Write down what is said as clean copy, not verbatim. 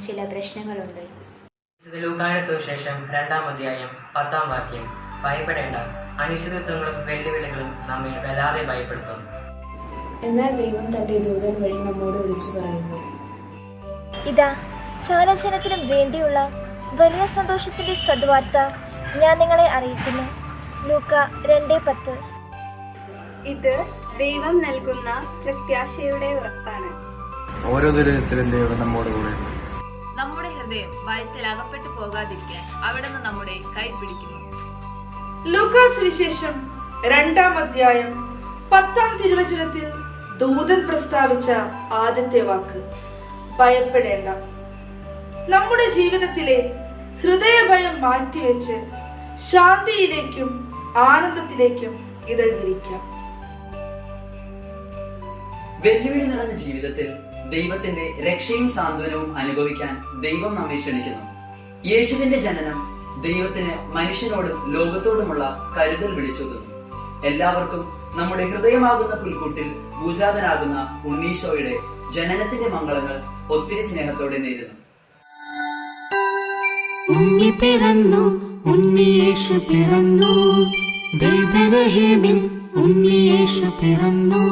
ചില പ്രശ്നങ്ങളുണ്ട്. ലൂക്കായുടെ സുവിശേഷം 2-ാം അധ്യായം 10-ാം വാക്യം. ഭയപ്പെടേണ്ട, അനിശ്ചിതത്വങ്ങളും വെല്ലുവിളികളും നമ്മെ വല്ലാതെ ഭയപ്പെടുത്തും. എന്നാൽ ദൈവം തന്റെ ദൂതൻ വഴി നമ്മോട് വിളിച്ചു പറയുന്നു, ഇതാ, സകലജനത്തിനും വേണ്ടിയുള്ള വലിയ സന്തോഷത്തിന്റെ സദ്വാർത്ത ഞാൻ നിങ്ങളെ അറിയിക്കുന്നു. ലൂക്ക 2:10. ഇത് ദൈവം നൽകുന്ന പ്രത്യാശയുടെ ഉറപ്പാണ്. ഓരോ ദുരിതത്തിലും ദൈവം നമ്മോട് കൂടെ. നമ്മുടെ ഹൃദയം ഭയത്തിൽ അകപ്പെട്ടു പോകാതിരിക്കാൻ അവിടുന്ന് നമ്മുടെ കൈ പിടിക്കുന്നു. ലൂക്കാസ് വിശേഷം 2-ാം അധ്യായം 10-ാം തിരുവചനത്തിൽ ദൂതൻ പ്രസ്താവിച്ച ആദ്യത്തെ വാക്ക് ഭയപ്പെടേണ്ട. നമ്മുടെ ജീവിതത്തിലെ ഹൃദയഭയം മാറ്റിവെച്ച് ശാന്തിയിലേക്കും ആനന്ദത്തിലേക്കും ഇതൾ തിരിക്കാം. വെല്ലുവിളി നിറഞ്ഞ ജീവിതത്തിൽ ദൈവത്തിന്റെ രക്ഷയും സാന്ത്വനവും അനുഭവിക്കാൻ ദൈവം നമ്മെ ക്ഷണിക്കുന്നു. യേശുവിന്റെ ജനനം ദൈവത്തിന് മനുഷ്യനോടും ലോകത്തോടുമുള്ള കരുതൽ വിളിച്ചോതുന്നു. എല്ലാവർക്കും നമ്മുടെ ഹൃദയമാകുന്ന പുൽക്കൂട്ടിൽ പൂജാതനാകുന്ന ഉണ്ണീശോയുടെ ജനനത്തിന്റെ മംഗളങ്ങൾ ഒത്തിരി സ്നേഹത്തോടെ നേരുന്നു. ഉണ്ണി പിറന്നു, ഉണ്ണിയേശു പിറന്നു, ബേത്ലഹേമിൽ ഉണ്ണിയേശു പിറന്നു.